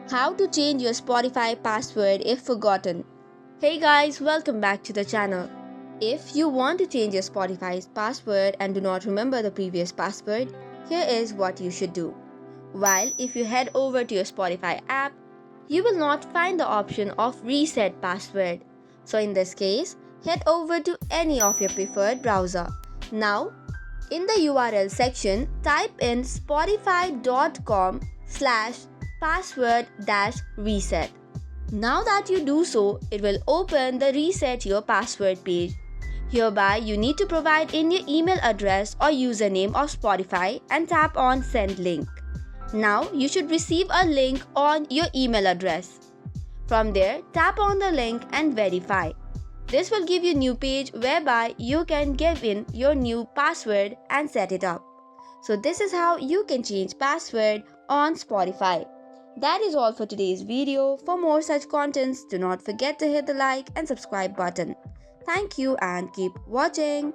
How to change your Spotify password if forgotten. Hey guys, welcome back to the channel. If you want to change your Spotify's password and do not remember the previous password, here is what you should do. While if you head over to your Spotify app, you will not find the option of reset password. So in this case, head over to any of your preferred browser. Now, in the URL section, type in spotify.com/password-reset. Now that you do so, it will open the reset your password page. Hereby, you need to provide in your email address or username of Spotify and tap on send link. Now you should receive a link on your email address. From there, tap on the link and verify. This will give you a new page whereby you can give in your new password and set it up. So this is how you can change password on Spotify. That is all for today's video. For more such contents, do not forget to hit the like and subscribe button. Thank you and keep watching.